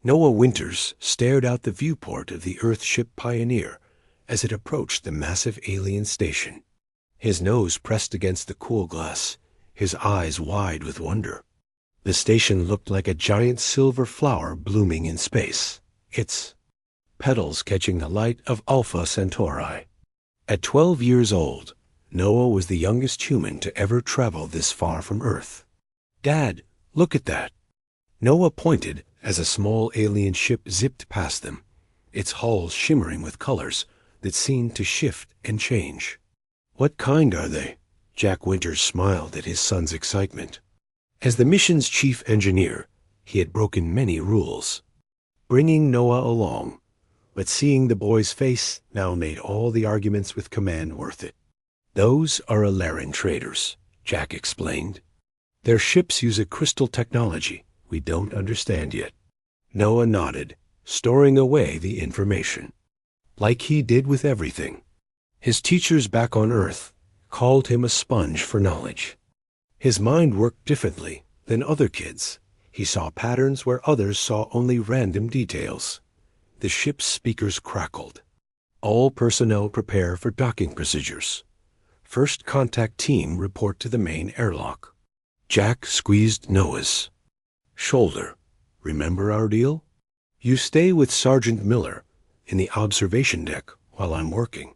Noah Winters stared out the viewport of the Earthship Pioneer as it approached the massive alien station. His nose pressed against the cool glass, his eyes wide with wonder. The station looked like a giant silver flower blooming in space, its petals catching the light of Alpha Centauri. At 12 years old, Noah was the youngest human to ever travel this far from Earth. "Dad, look at that." Noah pointed as a small alien ship zipped past them, its hull shimmering with colors that seemed to shift and change. "What kind are they?" Jack Winters smiled at his son's excitement. As the mission's chief engineer, he had broken many rules, bringing Noah along, but seeing the boy's face now made all the arguments with command worth it. "Those are Alaran traders," Jack explained. "Their ships use a crystal technology we don't understand yet." Noah nodded, storing away the information. Like he did with everything, his teachers back on Earth called him a sponge for knowledge. His mind worked differently than other kids. He saw patterns where others saw only random details. The ship's speakers crackled. "All personnel prepare for docking procedures. First contact team report to the main airlock." Jack squeezed Noah's shoulder. "Remember our deal? You stay with Sergeant Miller in the observation deck while I'm working."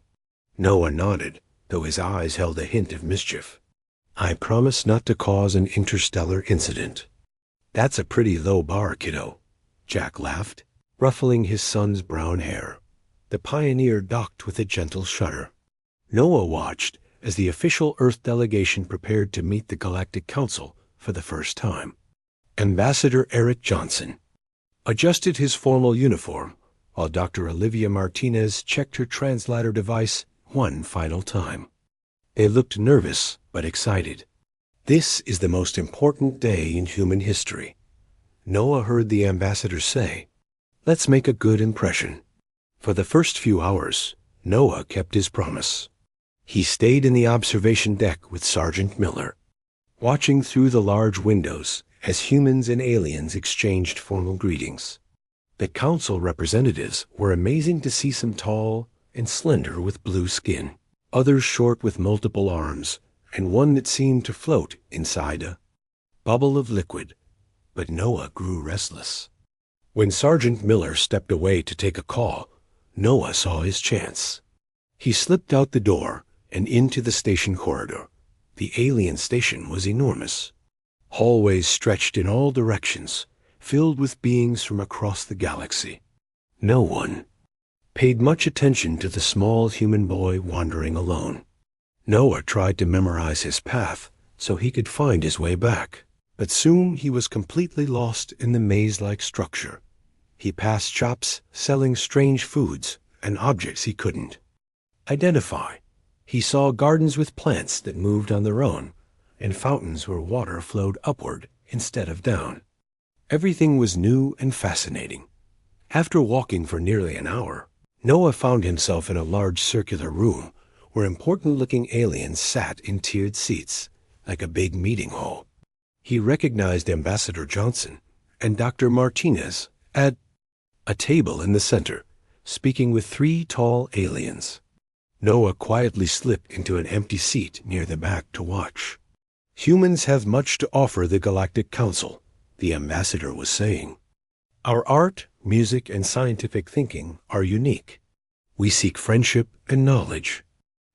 Noah nodded, though his eyes held a hint of mischief. "I promise not to cause an interstellar incident." "That's a pretty low bar, kiddo," Jack laughed, ruffling his son's brown hair. The Pioneer docked with a gentle shudder. Noah watched as the official Earth delegation prepared to meet the Galactic Council for the first time. Ambassador Eric Johnson adjusted his formal uniform while Dr. Olivia Martinez checked her translator device one final time. They looked nervous but excited. "This is the most important day in human history," Noah heard the ambassador say. "Let's make a good impression." For the first few hours, Noah kept his promise. He stayed in the observation deck with Sergeant Miller, watching through the large windows as humans and aliens exchanged formal greetings. The council representatives were amazing to see, some tall and slender with blue skin, others short with multiple arms, and one that seemed to float inside a bubble of liquid. But Noah grew restless. When Sergeant Miller stepped away to take a call, Noah saw his chance. He slipped out the door and into the station corridor. The alien station was enormous. Hallways stretched in all directions, filled with beings from across the galaxy. No one paid much attention to the small human boy wandering alone. Noah tried to memorize his path so he could find his way back, but soon he was completely lost in the maze-like structure. He passed shops selling strange foods and objects he couldn't identify. He saw gardens with plants that moved on their own, and fountains where water flowed upward instead of down. Everything was new and fascinating. After walking for nearly an hour, Noah found himself in a large circular room where important-looking aliens sat in tiered seats, like a big meeting hall. He recognized Ambassador Johnson and Dr. Martinez at a table in the center, speaking with 3 tall aliens. Noah quietly slipped into an empty seat near the back to watch. "Humans have much to offer the Galactic Council," the ambassador was saying. "Our art, music, and scientific thinking are unique. We seek friendship and knowledge."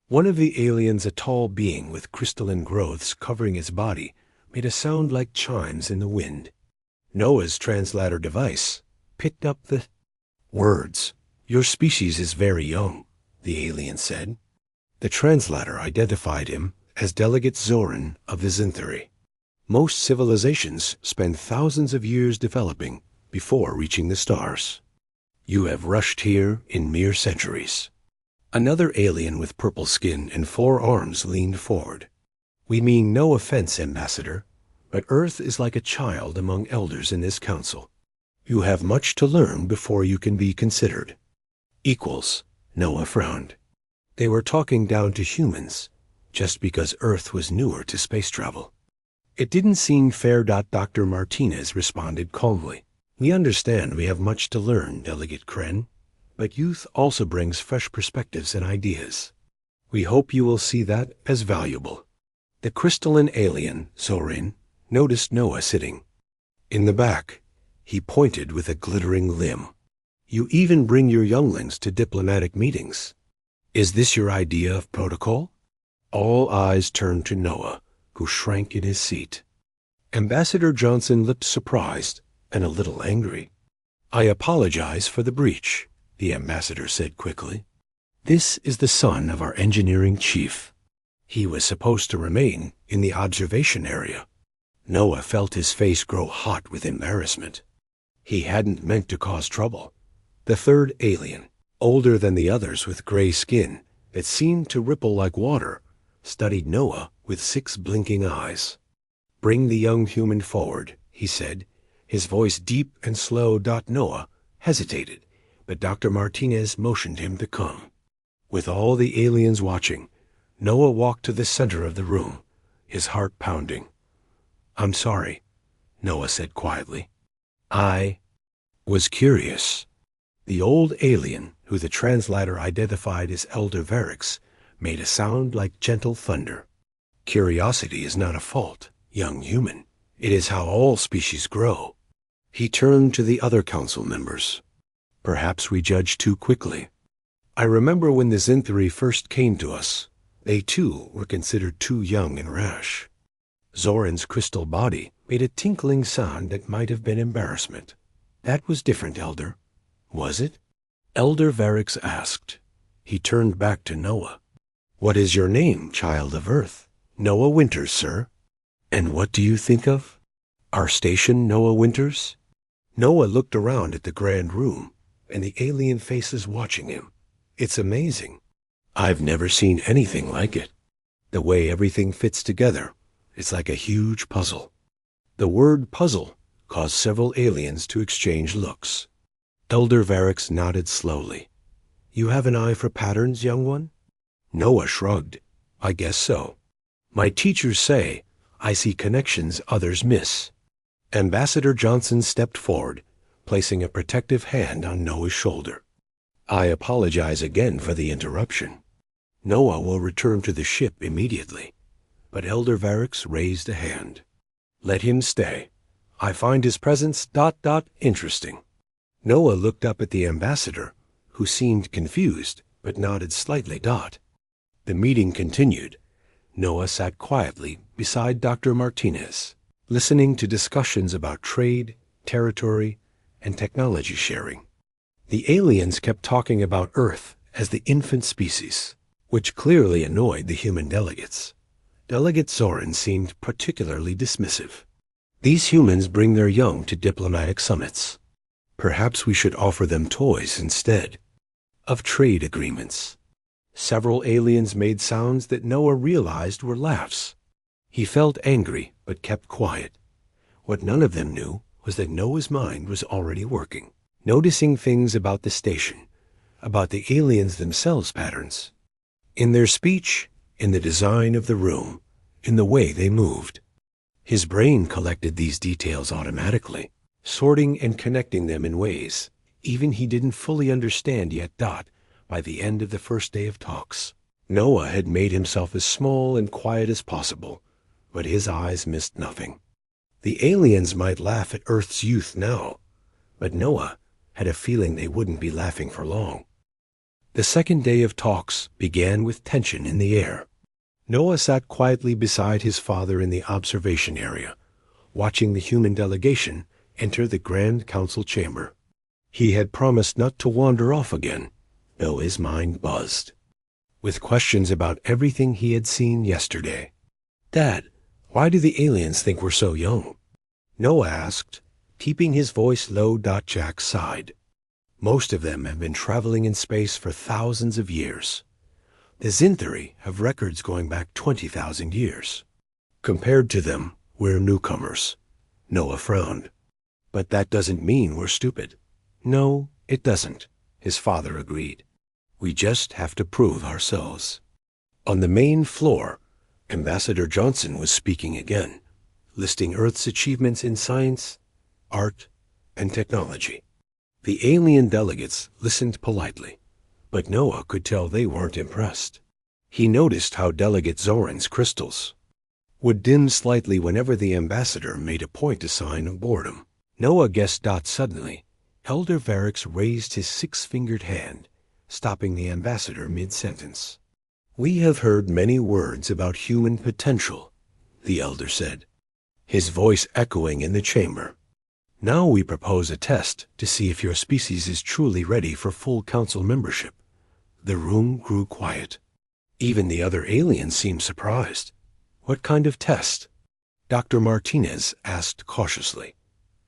One of the aliens, a tall being with crystalline growths covering his body, made a sound like chimes in the wind. Noah's translator device picked up the words. "Your species is very young," the alien said. The translator identified him as Delegate Zoran of the Zinthari. "Most civilizations spend thousands of years developing before reaching the stars. You have rushed here in mere centuries." Another alien with purple skin and 4 arms leaned forward. "We mean no offense, Ambassador, but Earth is like a child among elders in this council. You have much to learn before you can be considered equals." Noah frowned. They were talking down to humans, just because Earth was newer to space travel. "It didn't seem fair." Dr. Martinez responded calmly. We understand we have much to learn, Delegate Kren, but youth also brings fresh perspectives and ideas. We hope you will see that as valuable. The crystalline alien, Zorin, noticed Noah sitting. In the back, he pointed with a glittering limb. You even bring your younglings to diplomatic meetings. Is this your idea of protocol? All eyes turned to Noah, who shrank in his seat. Ambassador Johnson looked surprised and a little angry. I apologize for the breach, the ambassador said quickly. This is the son of our engineering chief. He was supposed to remain in the observation area. Noah felt his face grow hot with embarrassment. He hadn't meant to cause trouble. The third alien, older than the others with gray skin that seemed to ripple like water, studied Noah with 6 blinking eyes. Bring the young human forward, he said, his voice deep and slow. Noah hesitated, but Dr. Martinez motioned him to come. With all the aliens watching, Noah walked to the center of the room, his heart pounding. I'm sorry, Noah said quietly. I was curious. The old alien, who the translator identified as Elder Varix, made a sound like gentle thunder. Curiosity is not a fault, young human. It is how all species grow. He turned to the other council members. Perhaps we judge too quickly. I remember when the Zinthri first came to us. They too were considered too young and rash. Zorin's crystal body made a tinkling sound that might have been embarrassment. That was different, Elder. Was it? Elder Varix asked. He turned back to Noah. What is your name, child of Earth? Noah Winters, sir. And what do you think of? Our station, Noah Winters? Noah looked around at the grand room and the alien faces watching him. It's amazing. I've never seen anything like it. The way everything fits together, it's like a huge puzzle. The word puzzle caused several aliens to exchange looks. Elder Varix nodded slowly. You have an eye for patterns, young one? Noah shrugged. I guess so. My teachers say I see connections others miss. Ambassador Johnson stepped forward, placing a protective hand on Noah's shoulder. I apologize again for the interruption. Noah will return to the ship immediately. But Elder Varix raised a hand. Let him stay. I find his presence ... interesting. Noah looked up at the ambassador, who seemed confused, but nodded slightly. The meeting continued. Noah sat quietly beside Dr. Martinez, listening to discussions about trade, territory, and technology sharing. The aliens kept talking about Earth as the infant species, which clearly annoyed the human delegates. Delegate Zorin seemed particularly dismissive. These humans bring their young to diplomatic summits. Perhaps we should offer them toys instead of trade agreements. Several aliens made sounds that Noah realized were laughs. He felt angry, but kept quiet. What none of them knew was that Noah's mind was already working, noticing things about the station, about the aliens themselves' patterns. In their speech, in the design of the room, in the way they moved. His brain collected these details automatically, sorting and connecting them in ways even he didn't fully understand yet. By the end of the first day of talks, Noah had made himself as small and quiet as possible, but his eyes missed nothing. The aliens might laugh at Earth's youth now, but Noah had a feeling they wouldn't be laughing for long. The second day of talks began with tension in the air. Noah sat quietly beside his father in the observation area, watching the human delegation enter the Grand Council chamber. He had promised not to wander off again, though his mind buzzed with questions about everything he had seen yesterday. Dad, why do the aliens think we're so young? Noah asked, keeping his voice low. Jack sighed. Most of them have been traveling in space for thousands of years. The Zinthri have records going back 20,000 years. Compared to them, we're newcomers. Noah frowned. But that doesn't mean we're stupid. No, it doesn't, his father agreed. We just have to prove ourselves. On the main floor, Ambassador Johnson was speaking again, listing Earth's achievements in science, art, and technology. The alien delegates listened politely, but Noah could tell they weren't impressed. He noticed how Delegate Zoran's crystals would dim slightly whenever the ambassador made a point to sign of boredom. Noah guessed that suddenly, Elder Varix raised his six-fingered hand, stopping the ambassador mid-sentence. "We have heard many words about human potential," the elder said, his voice echoing in the chamber. "Now we propose a test to see if your species is truly ready for full council membership." The room grew quiet. Even the other aliens seemed surprised. "What kind of test?" Dr. Martinez asked cautiously.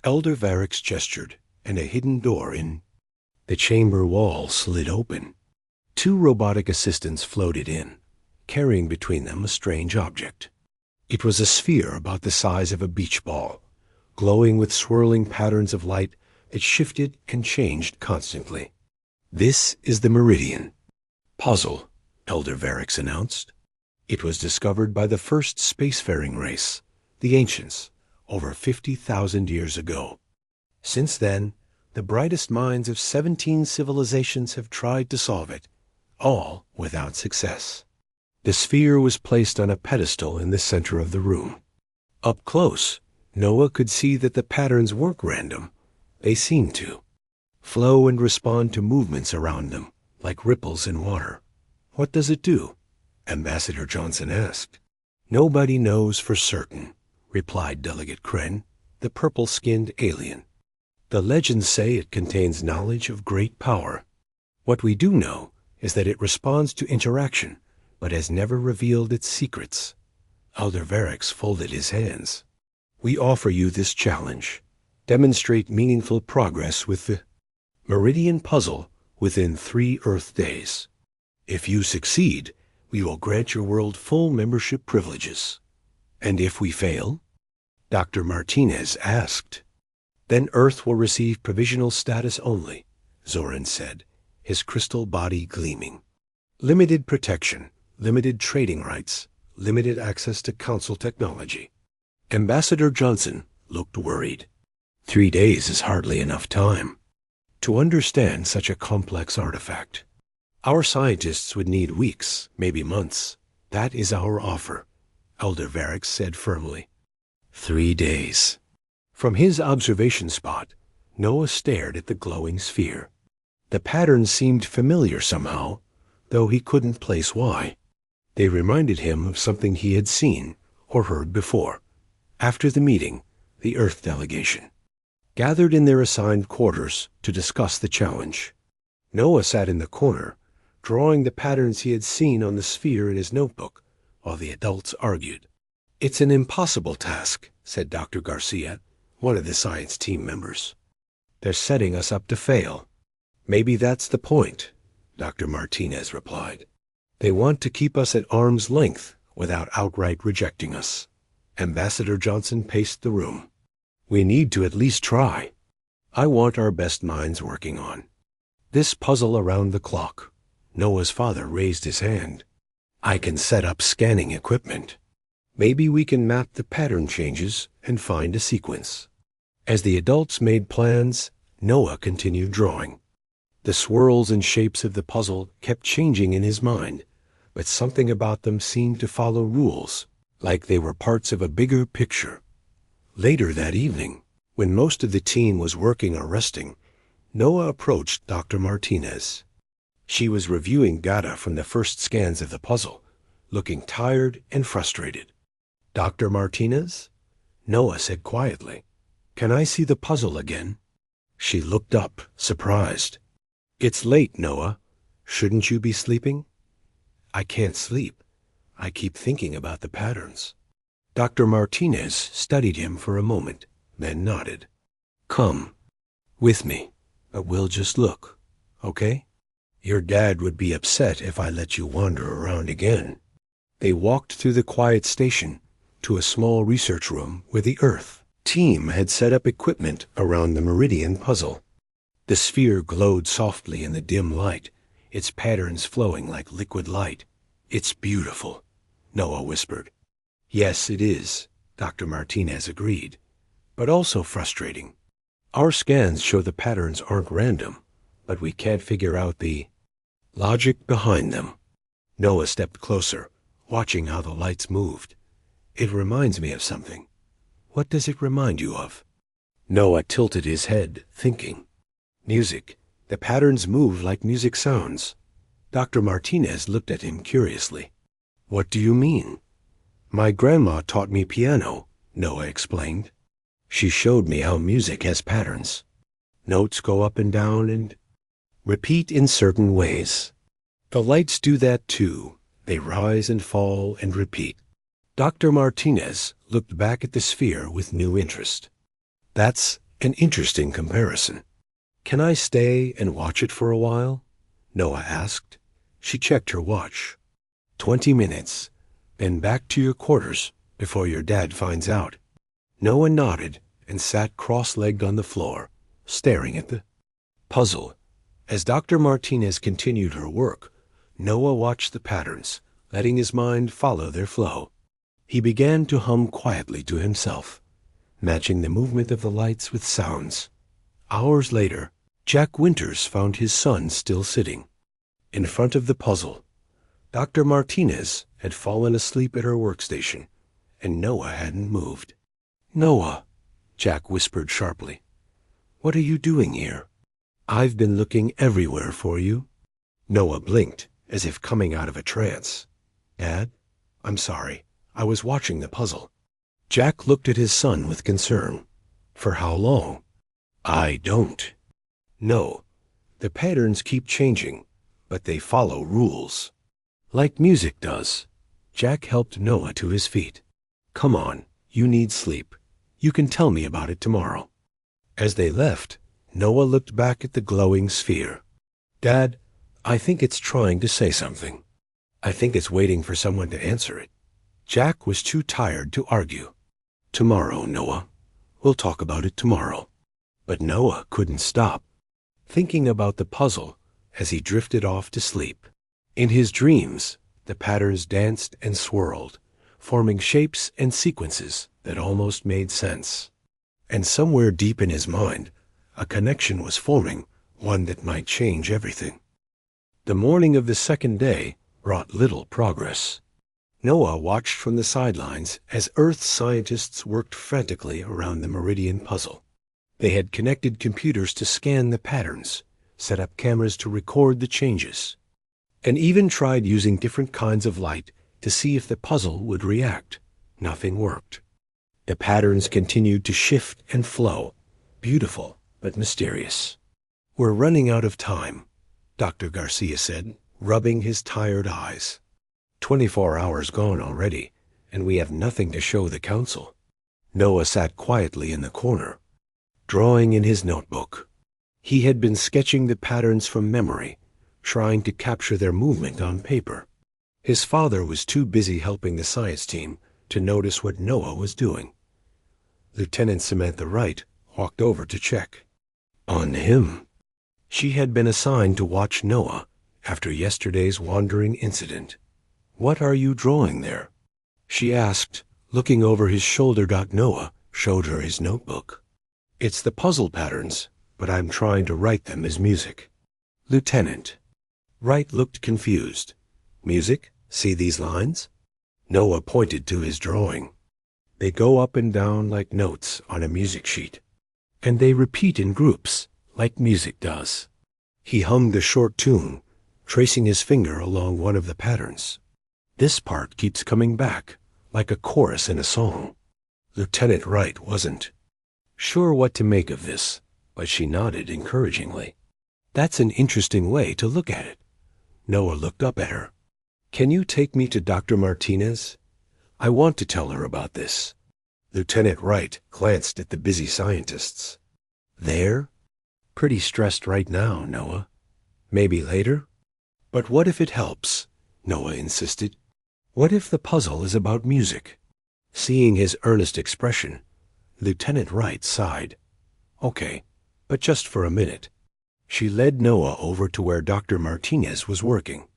Elder Varix gestured, and a hidden door in the chamber wall slid open. Two robotic assistants floated in, carrying between them a strange object. It was a sphere about the size of a beach ball, glowing with swirling patterns of light that shifted and changed constantly. "This is the Meridian Puzzle," Elder Varix announced. "It was discovered by the first spacefaring race, the Ancients, over 50,000 years ago. Since then, the brightest minds of 17 civilizations have tried to solve it, all without success." The sphere was placed on a pedestal in the center of the room. Up close, Noah could see that the patterns weren't random. They seemed to flow and respond to movements around them, like ripples in water. "What does it do?" Ambassador Johnson asked. "Nobody knows for certain," replied Delegate Kren, the purple-skinned alien. "The legends say it contains knowledge of great power. What we do know is that it responds to interaction, but has never revealed its secrets." Elder Varix folded his hands. "We offer you this challenge. Demonstrate meaningful progress with the Meridian Puzzle within 3 Earth days. If you succeed, we will grant your world full membership privileges." "And if we fail?" Dr. Martinez asked. "Then Earth will receive provisional status only," Zoran said, his crystal body gleaming. "Limited protection, limited trading rights, limited access to council technology." Ambassador Johnson looked worried. 3 days is hardly enough time to understand such a complex artifact. Our scientists would need weeks, maybe months. That is our offer, Elder Varix said firmly. 3 days. From his observation spot, Noah stared at the glowing sphere. The patterns seemed familiar somehow, though he couldn't place why. They reminded him of something he had seen or heard before. After the meeting, the Earth delegation gathered in their assigned quarters to discuss the challenge. Noah sat in the corner, drawing the patterns he had seen on the sphere in his notebook, while the adults argued. "It's an impossible task," said Dr. Garcia, one of the science team members. "They're setting us up to fail." "Maybe that's the point," Dr. Martinez replied. "They want to keep us at arm's length without outright rejecting us." Ambassador Johnson paced the room. "We need to at least try. I want our best minds working on this puzzle around the clock." Noah's father raised his hand. "I can set up scanning equipment. Maybe we can map the pattern changes and find a sequence." As the adults made plans, Noah continued drawing. The swirls and shapes of the puzzle kept changing in his mind, but something about them seemed to follow rules, like they were parts of a bigger picture. Later that evening, when most of the team was working or resting, Noah approached Dr. Martinez. She was reviewing data from the first scans of the puzzle, looking tired and frustrated. "Dr. Martinez?" Noah said quietly. "Can I see the puzzle again?" She looked up, surprised. "It's late, Noah. Shouldn't you be sleeping?" "I can't sleep. I keep thinking about the patterns." Dr. Martinez studied him for a moment, then nodded. "Come with me, but we'll just look, okay? Your dad would be upset if I let you wander around again." They walked through the quiet station to a small research room where the Earth team had set up equipment around the Meridian puzzle. The sphere glowed softly in the dim light, its patterns flowing like liquid light. "It's beautiful," Noah whispered. "Yes, it is," Dr. Martinez agreed, "but also frustrating. Our scans show the patterns aren't random, but we can't figure out the logic behind them. Noah stepped closer, watching how the lights moved. It reminds me of something. What does it remind you of? Noah tilted his head, thinking. Music. The patterns move like music sounds. Dr. Martinez looked at him curiously. What do you mean? My grandma taught me piano, Noah explained. She showed me how music has patterns. Notes go up and down and repeat in certain ways. The lights do that too. They rise and fall and repeat. Dr. Martinez looked back at the sphere with new interest. That's an interesting comparison. Can I stay and watch it for a while? Noah asked. She checked her watch. 20 minutes. Then back to your quarters before your dad finds out. Noah nodded and sat cross-legged on the floor, staring at the puzzle. As Dr. Martinez continued her work, Noah watched the patterns, letting his mind follow their flow. He began to hum quietly to himself, matching the movement of the lights with sounds. Hours later, Jack Winters found his son still sitting in front of the puzzle. Dr. Martinez had fallen asleep at her workstation, and Noah hadn't moved. Noah, Jack whispered sharply. What are you doing here? I've been looking everywhere for you. Noah blinked, as if coming out of a trance. Dad, I'm sorry. I was watching the puzzle. Jack looked at his son with concern. For how long? I don't. No. The patterns keep changing, but they follow rules. Like music does. Jack helped Noah to his feet. Come on, you need sleep. You can tell me about it tomorrow. As they left, Noah looked back at the glowing sphere. Dad, I think it's trying to say something. I think it's waiting for someone to answer it. Jack was too tired to argue. Tomorrow, Noah. We'll talk about it tomorrow. But Noah couldn't stop thinking about the puzzle as he drifted off to sleep. In his dreams, the patterns danced and swirled, forming shapes and sequences that almost made sense. And somewhere deep in his mind, a connection was forming, one that might change everything. The morning of the second day brought little progress. Noah watched from the sidelines as Earth scientists worked frantically around the Meridian puzzle. They had connected computers to scan the patterns, set up cameras to record the changes, and even tried using different kinds of light to see if the puzzle would react. Nothing worked. The patterns continued to shift and flow, beautiful but mysterious. We're running out of time, Dr. Garcia said, rubbing his tired eyes. 24 hours gone already, and we have nothing to show the council. Noah sat quietly in the corner, drawing in his notebook. He had been sketching the patterns from memory, trying to capture their movement on paper. His father was too busy helping the science team to notice what Noah was doing. Lieutenant Samantha Wright walked over to check on him. She had been assigned to watch Noah after yesterday's wandering incident. What are you drawing there? She asked, looking over his shoulder. Noah showed her his notebook. It's the puzzle patterns, but I'm trying to write them as music. Lieutenant. Wright looked confused. Music? See these lines? Noah pointed to his drawing. They go up and down like notes on a music sheet, and they repeat in groups like music does. He hummed a short tune, tracing his finger along one of the patterns. This part keeps coming back, like a chorus in a song. Lieutenant Wright wasn't sure what to make of this, but she nodded encouragingly. That's an interesting way to look at it. Noah looked up at her. Can you take me to Dr. Martinez? I want to tell her about this. Lieutenant Wright glanced at the busy scientists. There? Pretty stressed right now, Noah. Maybe later? But what if it helps? Noah insisted. What if the puzzle is about music? Seeing his earnest expression, Lieutenant Wright sighed. Okay, but just for a minute. She led Noah over to where Dr. Martinez was working.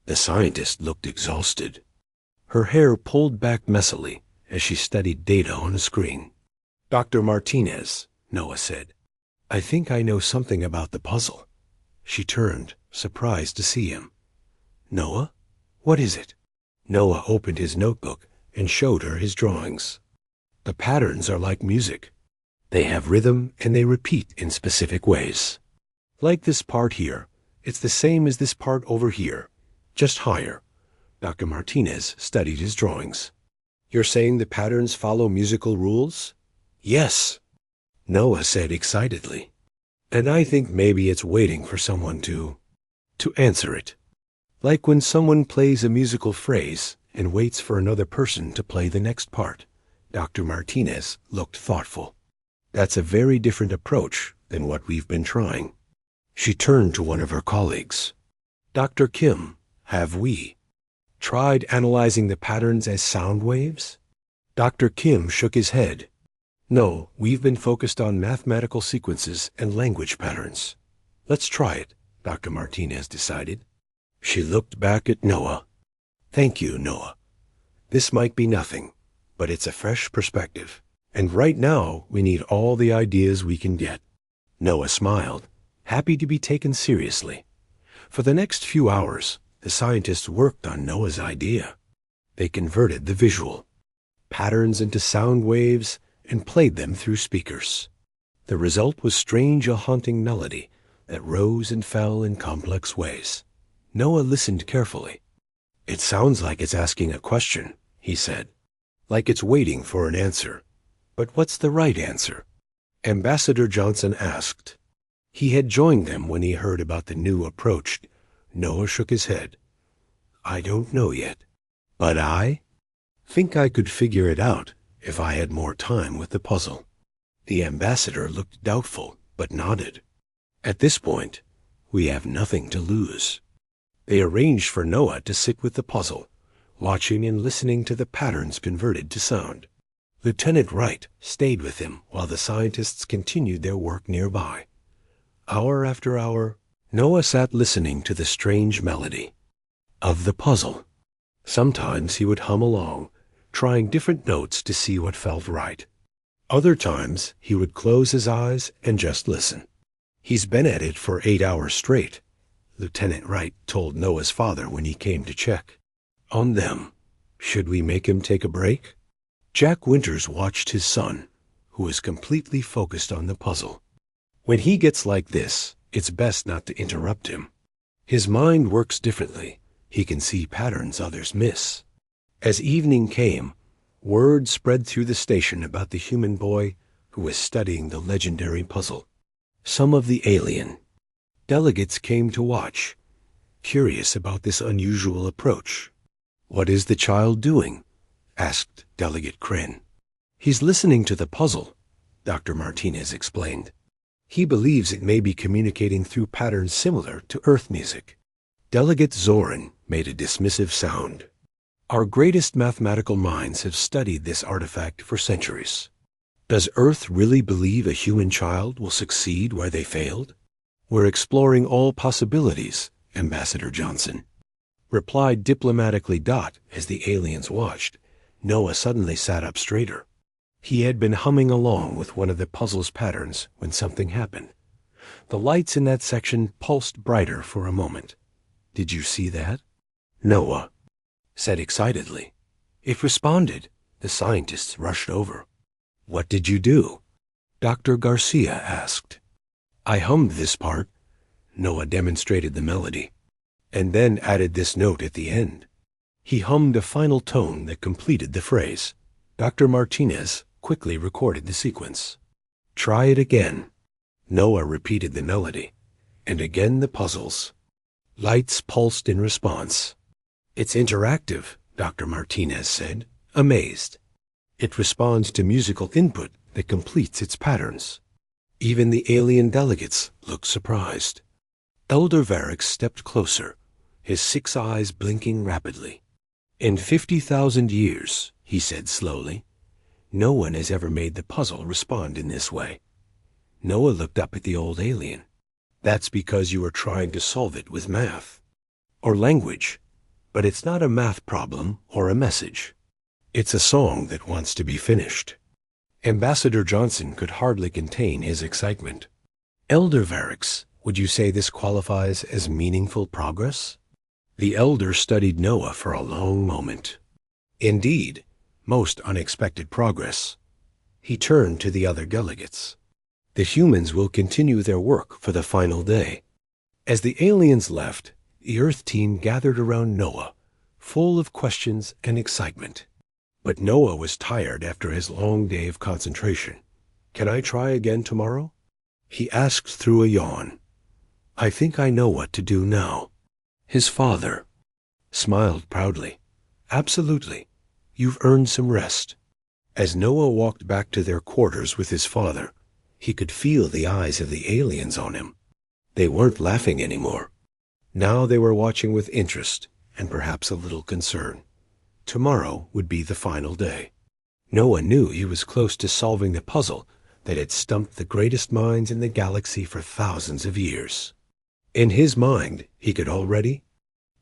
The scientist looked exhausted. Her hair pulled back messily as she studied data on a screen. Dr. Martinez, Noah said, I think I know something about the puzzle. She turned, surprised to see him. Noah? What is it? Noah opened his notebook and showed her his drawings. The patterns are like music. They have rhythm and they repeat in specific ways. Like this part here, it's the same as this part over here, just higher. Dr. Martinez studied his drawings. You're saying the patterns follow musical rules? Yes, Noah said excitedly. And I think maybe it's waiting for someone to answer it. Like when someone plays a musical phrase and waits for another person to play the next part. Dr. Martinez looked thoughtful. That's a very different approach than what we've been trying. She turned to one of her colleagues. Dr. Kim, have we tried analyzing the patterns as sound waves? Dr. Kim shook his head. No, we've been focused on mathematical sequences and language patterns. Let's try it, Dr. Martinez decided. She looked back at Noah. Thank you, Noah. This might be nothing, but it's a fresh perspective. And right now, we need all the ideas we can get. Noah smiled, happy to be taken seriously. For the next few hours, the scientists worked on Noah's idea. They converted the visual patterns into sound waves and played them through speakers. The result was strange, a haunting melody that rose and fell in complex ways. Noah listened carefully. It sounds like it's asking a question, he said, like it's waiting for an answer. But what's the right answer? Ambassador Johnson asked. He had joined them when he heard about the new approach. Noah shook his head. I don't know yet, but I think I could figure it out if I had more time with the puzzle. The ambassador looked doubtful, but nodded. At this point, we have nothing to lose. They arranged for Noah to sit with the puzzle, watching and listening to the patterns converted to sound. Lieutenant Wright stayed with him while the scientists continued their work nearby. Hour after hour, Noah sat listening to the strange melody of the puzzle. Sometimes he would hum along, trying different notes to see what felt right. Other times he would close his eyes and just listen. He's been at it for 8 hours straight, Lieutenant Wright told Noah's father when he came to check on them. Should we make him take a break? Jack Winters watched his son, who was completely focused on the puzzle. When he gets like this, it's best not to interrupt him. His mind works differently. He can see patterns others miss. As evening came, word spread through the station about the human boy who was studying the legendary puzzle. Some of the alien delegates came to watch, curious about this unusual approach. What is the child doing? Asked Delegate Kren. He's listening to the puzzle, Dr. Martinez explained. He believes it may be communicating through patterns similar to Earth music. Delegate Zoran made a dismissive sound. Our greatest mathematical minds have studied this artifact for centuries. Does Earth really believe a human child will succeed where they failed? We're exploring all possibilities, Ambassador Johnson replied diplomatically. As the aliens watched, Noah suddenly sat up straighter. He had been humming along with one of the puzzle's patterns when something happened. The lights in that section pulsed brighter for a moment. Did you see that? Noah said excitedly. It responded. The scientists rushed over. What did you do? Dr. Garcia asked. I hummed this part. Noah demonstrated the melody, and then added this note at the end. He hummed a final tone that completed the phrase. Dr. Martinez quickly recorded the sequence. Try it again. Noah repeated the melody, and again the puzzles. Lights pulsed in response. It's interactive, Dr. Martinez said, amazed. It responds to musical input that completes its patterns. Even the alien delegates looked surprised. Elder Varric stepped closer, his 6 eyes blinking rapidly. In 50,000 years, he said slowly, no one has ever made the puzzle respond in this way. Noah looked up at the old alien. That's because you were trying to solve it with math or language, but it's not a math problem or a message. It's a song that wants to be finished. Ambassador Johnson could hardly contain his excitement. Elder Varix, would you say this qualifies as meaningful progress? The elder studied Noah for a long moment. Indeed, most unexpected progress. He turned to the other delegates. The humans will continue their work for the final day. As the aliens left, the Earth team gathered around Noah, full of questions and excitement. But Noah was tired after his long day of concentration. "Can I try again tomorrow?" he asked through a yawn. "I think I know what to do now." His father smiled proudly. "Absolutely. You've earned some rest." As Noah walked back to their quarters with his father, he could feel the eyes of the aliens on him. They weren't laughing anymore. Now they were watching with interest and perhaps a little concern. Tomorrow would be the final day. Noah knew he was close to solving the puzzle that had stumped the greatest minds in the galaxy for thousands of years. In his mind, he could already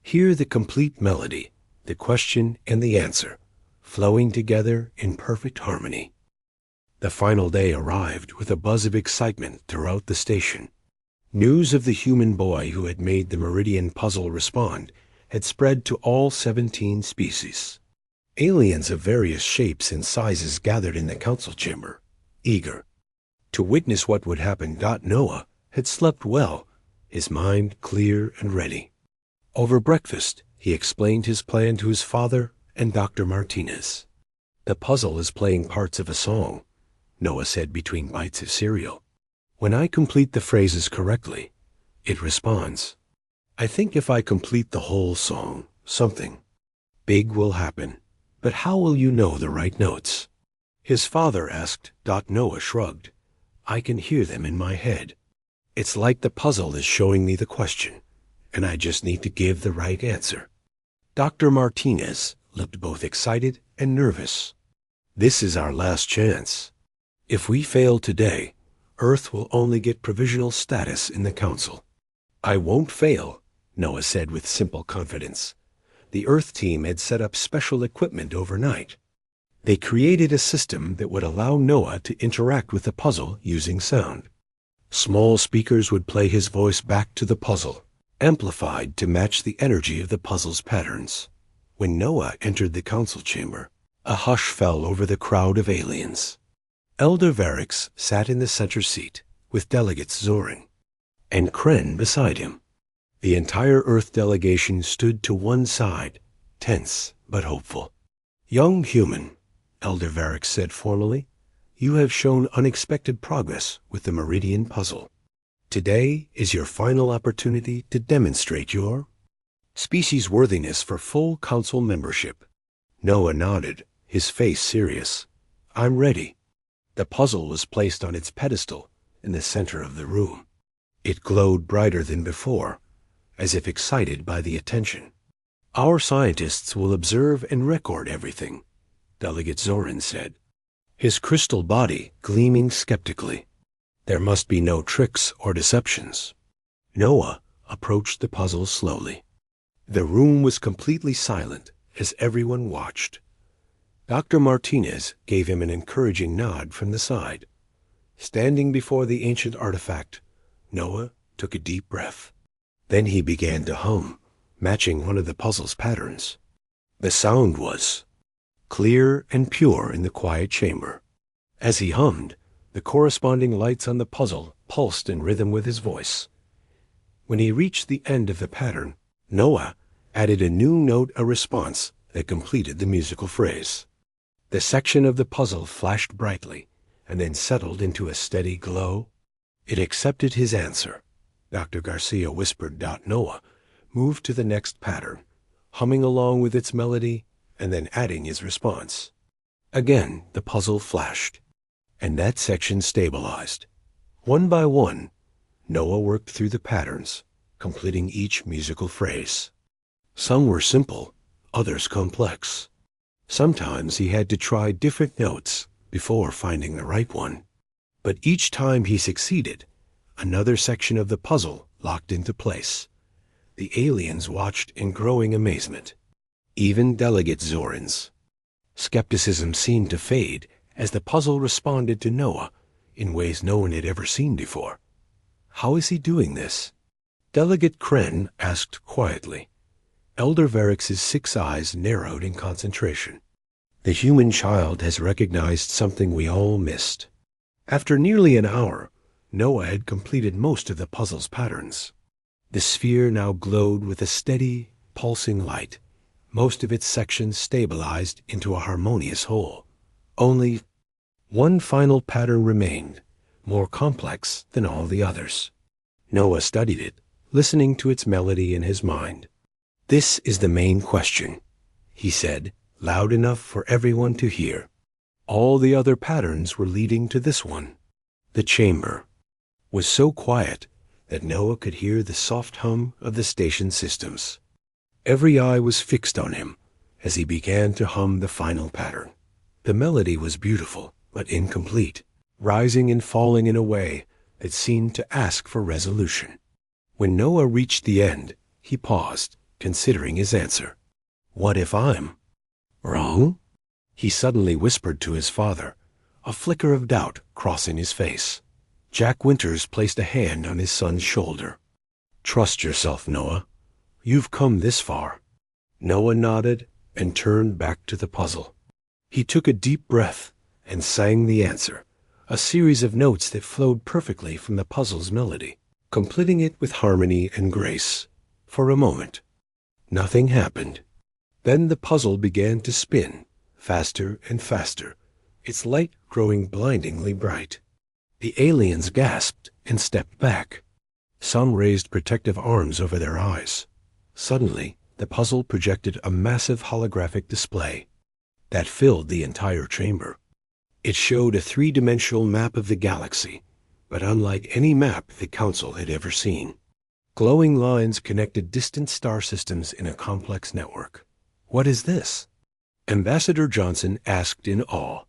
hear the complete melody, the question and the answer, flowing together in perfect harmony. The final day arrived with a buzz of excitement throughout the station. News of the human boy who had made the Meridian puzzle respond had spread to all 17 species. Aliens of various shapes and sizes gathered in the council chamber, eager to witness what would happen. Noah had slept well, his mind clear and ready. Over breakfast, he explained his plan to his father and Dr. Martinez. "The puzzle is playing parts of a song," Noah said between bites of cereal. "When I complete the phrases correctly, it responds. I think if I complete the whole song, something big will happen. But how will you know the right notes?" His father asked. Noah shrugged. "I can hear them in my head. It's like the puzzle is showing me the question, and I just need to give the right answer." Dr. Martinez looked both excited and nervous. "This is our last chance. If we fail today, Earth will only get provisional status in the Council." "I won't fail," Noah said with simple confidence. The Earth team had set up special equipment overnight. They created a system that would allow Noah to interact with the puzzle using sound. Small speakers would play his voice back to the puzzle, amplified to match the energy of the puzzle's patterns. When Noah entered the council chamber, a hush fell over the crowd of aliens. Elder Varix sat in the center seat, with delegates Zorin and Kren beside him. The entire Earth delegation stood to one side, tense but hopeful. "Young human," Elder Varix said formally, "you have shown unexpected progress with the Meridian puzzle. Today is your final opportunity to demonstrate your species worthiness for full council membership." Noah nodded, his face serious. "I'm ready." The puzzle was placed on its pedestal in the center of the room. It glowed brighter than before, as if excited by the attention. "Our scientists will observe and record everything," Delegate Zorin said, his crystal body gleaming skeptically. "There must be no tricks or deceptions." Noah approached the puzzle slowly. The room was completely silent as everyone watched. Dr. Martinez gave him an encouraging nod from the side. Standing before the ancient artifact, Noah took a deep breath. Then he began to hum, matching one of the puzzle's patterns. The sound was clear and pure in the quiet chamber. As he hummed, the corresponding lights on the puzzle pulsed in rhythm with his voice. When he reached the end of the pattern, Noah added a new note, a response that completed the musical phrase. The section of the puzzle flashed brightly and then settled into a steady glow. It accepted his answer. Dr. Garcia whispered. Noah moved to the next pattern, humming along with its melody and then adding his response. Again the puzzle flashed, and that section stabilized. One by one, Noah worked through the patterns, completing each musical phrase. Some were simple, others complex. Sometimes he had to try different notes before finding the right one. But each time he succeeded, another section of the puzzle locked into place. The aliens watched in growing amazement. Even Delegate Zorin's skepticism seemed to fade as the puzzle responded to Noah in ways no one had ever seen before. How is he doing this? Delegate Kren asked quietly. Elder Varrix's 6 eyes narrowed in concentration. The human child has recognized something we all missed. After nearly an hour, Noah had completed most of the puzzle's patterns. The sphere now glowed with a steady, pulsing light, most of its sections stabilized into a harmonious whole. Only one final pattern remained, more complex than all the others. Noah studied it, listening to its melody in his mind. "This is the main question," he said, loud enough for everyone to hear. All the other patterns were leading to this one. The chamber was so quiet that Noah could hear the soft hum of the station systems. Every eye was fixed on him as he began to hum the final pattern. The melody was beautiful, but incomplete, rising and falling in a way that seemed to ask for resolution. When Noah reached the end, he paused, considering his answer. "What if I'm wrong?" he suddenly whispered to his father, a flicker of doubt crossing his face. Jack Winters placed a hand on his son's shoulder. "Trust yourself, Noah. You've come this far." Noah nodded and turned back to the puzzle. He took a deep breath and sang the answer, a series of notes that flowed perfectly from the puzzle's melody, completing it with harmony and grace. For a moment, nothing happened. Then the puzzle began to spin, faster and faster, its light growing blindingly bright. The aliens gasped and stepped back. Some raised protective arms over their eyes. Suddenly, the puzzle projected a massive holographic display that filled the entire chamber. It showed a 3-dimensional map of the galaxy, but unlike any map the Council had ever seen. Glowing lines connected distant star systems in a complex network. "What is this?" Ambassador Johnson asked in awe.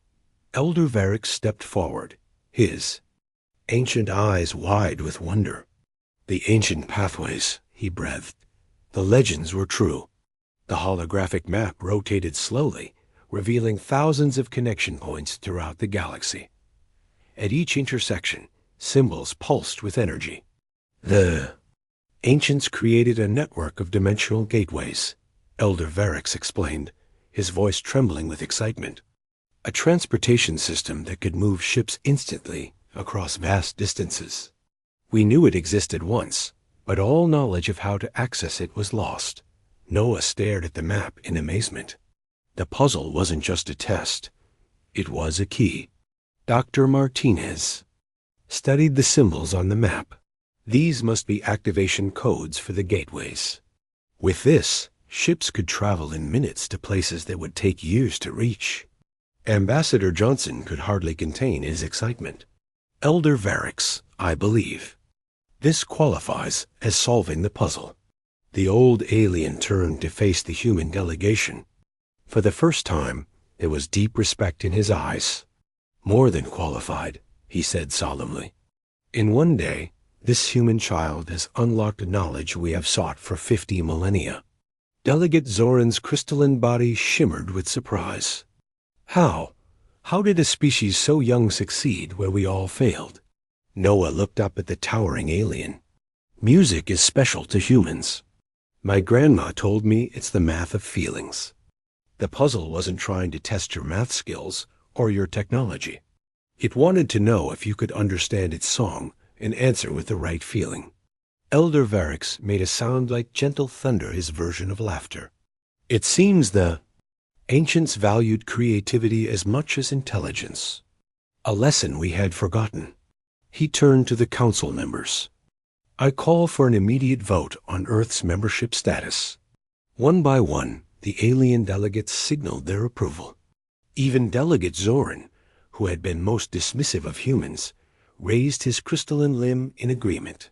Elder Varrix stepped forward, his ancient eyes wide with wonder. "The ancient pathways," he breathed. The legends were true. The holographic map rotated slowly, revealing thousands of connection points throughout the galaxy. At each intersection, symbols pulsed with energy. The ancients created a network of dimensional gateways, Elder Varrix explained, his voice trembling with excitement. A transportation system that could move ships instantly across vast distances. We knew it existed once, but all knowledge of how to access it was lost. Noah stared at the map in amazement. The puzzle wasn't just a test. It was a key. Dr. Martinez studied the symbols on the map. These must be activation codes for the gateways. With this, ships could travel in minutes to places that would take years to reach. Ambassador Johnson could hardly contain his excitement. "Elder Varrix, I believe this qualifies as solving the puzzle." The old alien turned to face the human delegation. For the first time, there was deep respect in his eyes. "More than qualified," he said solemnly. "In one day, this human child has unlocked knowledge we have sought for 50 millennia. Delegate Zoran's crystalline body shimmered with surprise. How? How did a species so young succeed where we all failed? Noah looked up at the towering alien. "Music is special to humans. My grandma told me it's the math of feelings." The puzzle wasn't trying to test your math skills or your technology. It wanted to know if you could understand its song and answer with the right feeling. Elder Varrix made a sound like gentle thunder, his version of laughter. "It seems the ancients valued creativity as much as intelligence. A lesson we had forgotten." He turned to the council members. "I call for an immediate vote on Earth's membership status." One by one, the alien delegates signaled their approval. Even Delegate Zoran, who had been most dismissive of humans, raised his crystalline limb in agreement.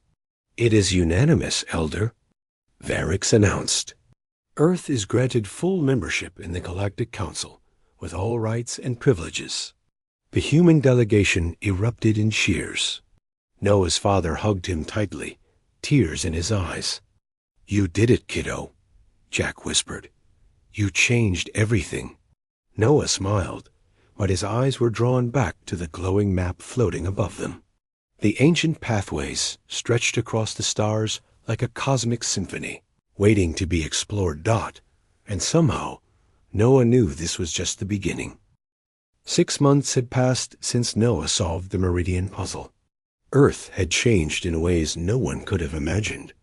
"It is unanimous, Elder," Varrix announced. "Earth is granted full membership in the Galactic Council, with all rights and privileges." The human delegation erupted in cheers. Noah's father hugged him tightly, tears in his eyes. "You did it, kiddo," Jack whispered. "You changed everything." Noah smiled, but his eyes were drawn back to the glowing map floating above them. The ancient pathways stretched across the stars like a cosmic symphony, waiting to be explored. And somehow, Noah knew this was just the beginning. 6 months had passed since Noah solved the Meridian puzzle. Earth had changed in ways no one could have imagined.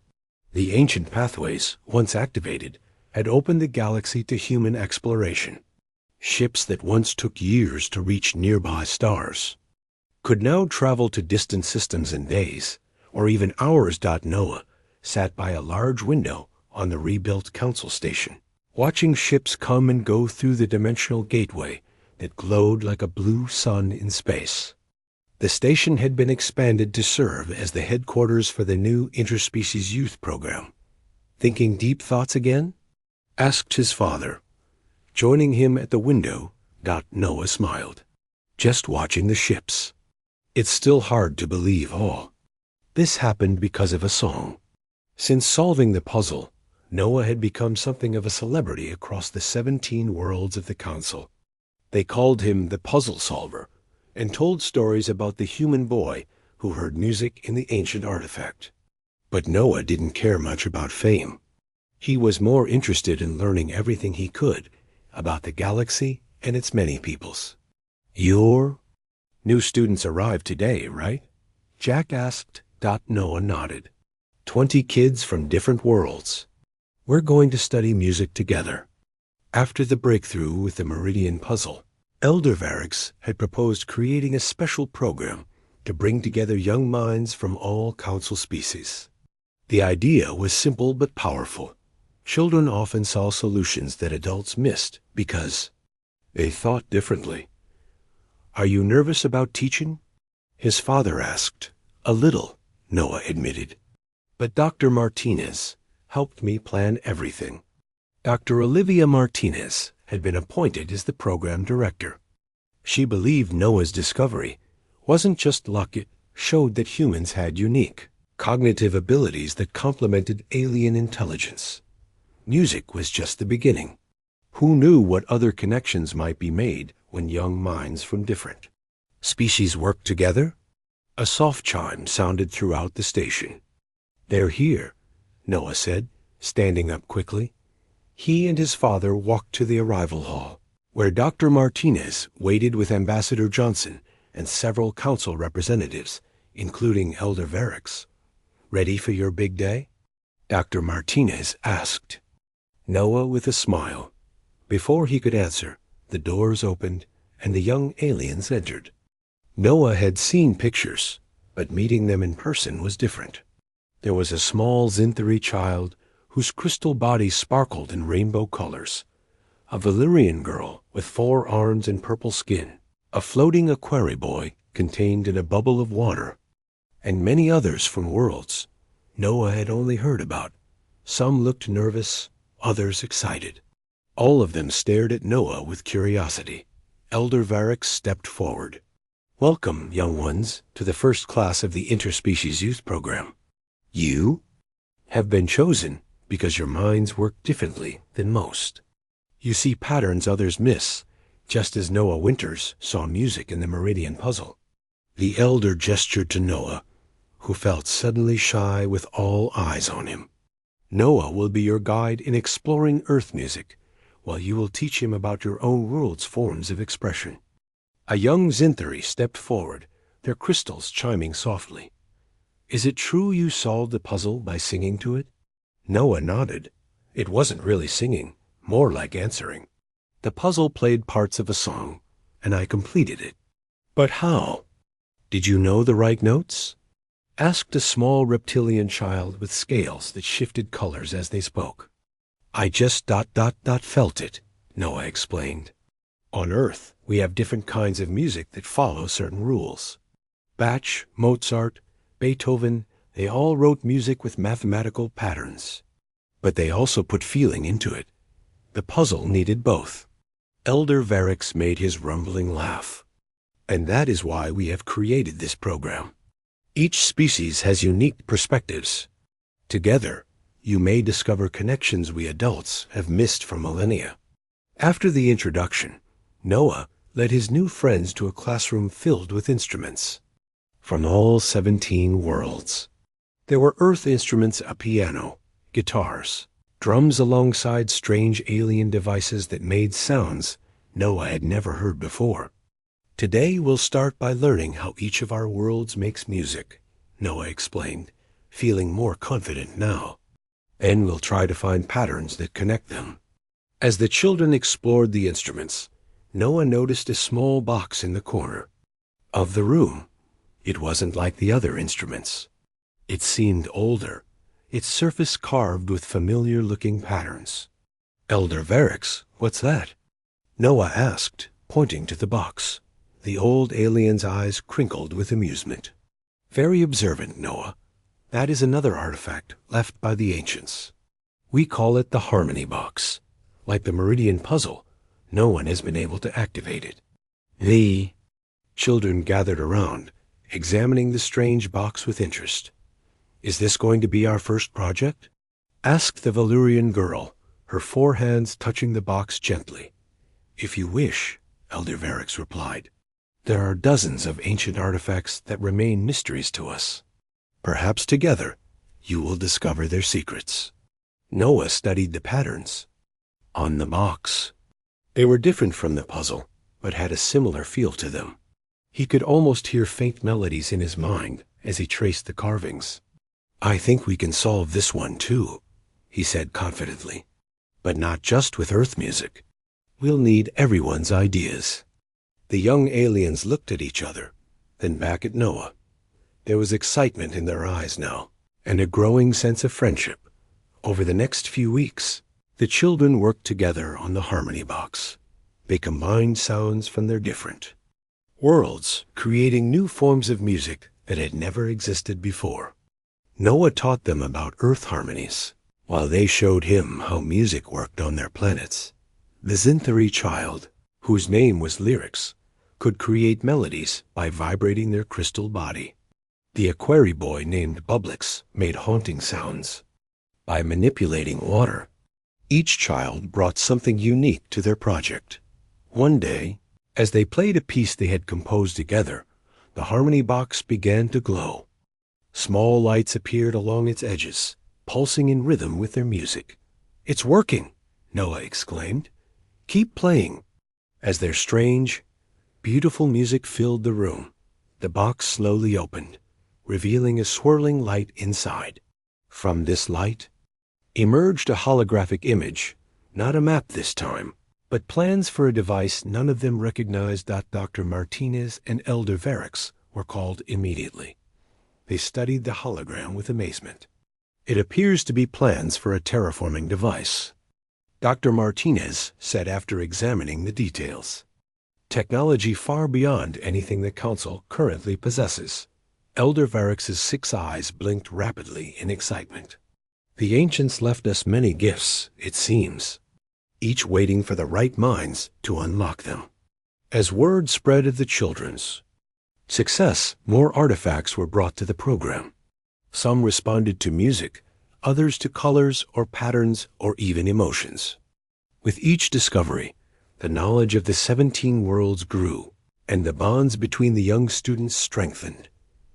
The ancient pathways, once activated, had opened the galaxy to human exploration. Ships that once took years to reach nearby stars could now travel to distant systems in days, or even hours. Noah sat by a large window on the rebuilt council station, watching ships come and go through the dimensional gateway that glowed like a blue sun in space. The station had been expanded to serve as the headquarters for the new interspecies youth program. Thinking deep thoughts again? Asked his father. Joining him at the window, Noah smiled, just watching the ships. It's still hard to believe all. This happened because of a song. Since solving the puzzle, Noah had become something of a celebrity across the 17 worlds of the council. They called him the puzzle solver and told stories about the human boy who heard music in the ancient artifact. But Noah didn't care much about fame. He was more interested in learning everything he could about the galaxy and its many peoples. Your new students arrived today, right? Jack asked. Noah nodded. 20 kids from different worlds. We're going to study music together. After the breakthrough with the Meridian puzzle, Elder Varix had proposed creating a special program to bring together young minds from all council species. The idea was simple but powerful. Children often saw solutions that adults missed because they thought differently. Are you nervous about teaching? His father asked. A little, Noah admitted. But Dr. Martinez helped me plan everything. Dr. Olivia Martinez had been appointed as the program director. She believed Noah's discovery wasn't just luck, it showed that humans had unique cognitive abilities that complemented alien intelligence. Music was just the beginning. Who knew what other connections might be made when young minds from different species worked together? A soft chime sounded throughout the station. They're here, Noah said, standing up quickly. He and his father walked to the arrival hall, where Dr. Martinez waited with Ambassador Johnson and several council representatives, including Elder Varix. Ready for your big day? Dr. Martinez asked. Noah with a smile. Before he could answer, the doors opened and the young aliens entered. Noah had seen pictures, but meeting them in person was different. There was a small Zinthari child whose crystal body sparkled in rainbow colors, a Valyrian girl with 4 arms and purple skin, a floating Aquari boy contained in a bubble of water, and many others from worlds Noah had only heard about. Some looked nervous, others excited. All of them stared at Noah with curiosity. Elder Varix stepped forward. Welcome, young ones, to the first class of the Interspecies Youth Program. You have been chosen because your minds work differently than most. You see patterns others miss, just as Noah Winters saw music in the Meridian puzzle. The elder gestured to Noah, who felt suddenly shy with all eyes on him. Noah will be your guide in exploring Earth music, while you will teach him about your own world's forms of expression. A young Zinthari stepped forward, their crystals chiming softly. Is it true you solved the puzzle by singing to it? Noah nodded. It wasn't really singing, more like answering. The puzzle played parts of a song, and I completed it. But how? Did you know the right notes? Asked a small reptilian child with scales that shifted colors as they spoke. I just felt it, Noah explained. On Earth, we have different kinds of music that follow certain rules. Bach, Mozart, Beethoven, they all wrote music with mathematical patterns. But they also put feeling into it. The puzzle needed both. Elder Varix made his rumbling laugh. And that is why we have created this program. Each species has unique perspectives. Together, you may discover connections we adults have missed for millennia. After the introduction, Noah led his new friends to a classroom filled with instruments. from all 17 worlds. There were Earth instruments, a piano, guitars, drums alongside strange alien devices that made sounds Noah had never heard before. Today we'll start by learning how each of our worlds makes music, Noah explained, feeling more confident now. And we'll try to find patterns that connect them. As the children explored the instruments, Noah noticed a small box in the corner of the room. It wasn't like the other instruments. It seemed older, its surface carved with familiar-looking patterns. Elder Varix, what's that? Noah asked, pointing to the box. The old alien's eyes crinkled with amusement. Very observant, Noah. That is another artifact left by the ancients. We call it the Harmony Box. Like the Meridian puzzle, no one has been able to activate it. The children gathered around, examining the strange box with interest. Is this going to be our first project? Asked the Valyrian girl, her four hands touching the box gently. If you wish, Elder Varix replied. There are dozens of ancient artifacts that remain mysteries to us. Perhaps together, you will discover their secrets. Noah studied the patterns on the box. They were different from the puzzle, but had a similar feel to them. He could almost hear faint melodies in his mind as he traced the carvings. I think we can solve this one too, he said confidently. But not just with Earth music. We'll need everyone's ideas. The young aliens looked at each other, then back at Noah. There was excitement in their eyes now, and a growing sense of friendship. Over the next few weeks, the children worked together on the Harmony Box. They combined sounds from their different worlds, creating new forms of music that had never existed before. Noah taught them about Earth harmonies, while they showed him how music worked on their planets. The Zinthari child, whose name was Lyrics, could create melodies by vibrating their crystal body. The Aquari boy named Bublix made haunting sounds by manipulating water. Each child brought something unique to their project. One day, as they played a piece they had composed together, the Harmony Box began to glow. Small lights appeared along its edges, pulsing in rhythm with their music. It's working, Noah exclaimed. Keep playing. As their strange, beautiful music filled the room, the box slowly opened, revealing a swirling light inside. From this light emerged a holographic image, not a map this time, but plans for a device none of them recognized. That Dr. Martinez and Elder Varix were called immediately. They studied the hologram with amazement. It appears to be plans for a terraforming device, Dr. Martinez said after examining the details. Technology far beyond anything the Council currently possesses. Elder Varix's 6 eyes blinked rapidly in excitement. The ancients left us many gifts, it seems, each waiting for the right minds to unlock them. As word spread of the children's success, more artifacts were brought to the program. Some responded to music, others to colors or patterns or even emotions. With each discovery, the knowledge of the 17 worlds grew, and the bonds between the young students strengthened.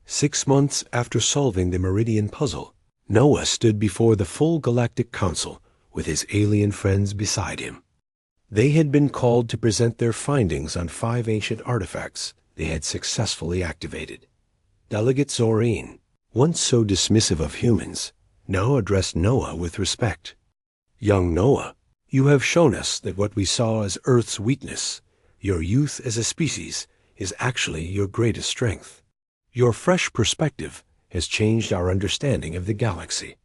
6 months after solving the Meridian puzzle, Noah stood before the full Galactic Council with his alien friends beside him. They had been called to present their findings on 5 ancient artifacts they had successfully activated. Delegate Zorine, once so dismissive of humans, now addressed Noah with respect. Young Noah, you have shown us that what we saw as Earth's weakness, your youth as a species, is actually your greatest strength. Your fresh perspective has changed our understanding of the galaxy.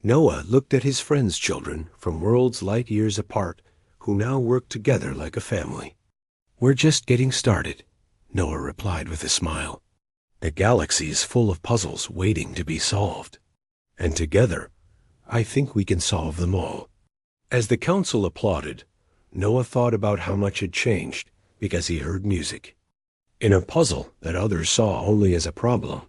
Noah looked at his friends' children from worlds light years apart, who now worked together like a family. We're just getting started, Noah replied with a smile. The galaxy is full of puzzles waiting to be solved. And together, I think we can solve them all. As the council applauded, Noah thought about how much had changed because he heard music. In a puzzle that others saw only as a problem,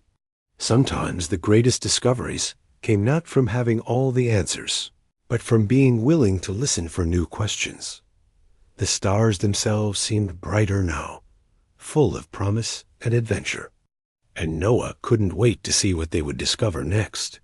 sometimes the greatest discoveries came not from having all the answers, but from being willing to listen for new questions. The stars themselves seemed brighter now, full of promise and adventure. and Noah couldn't wait to see what they would discover next.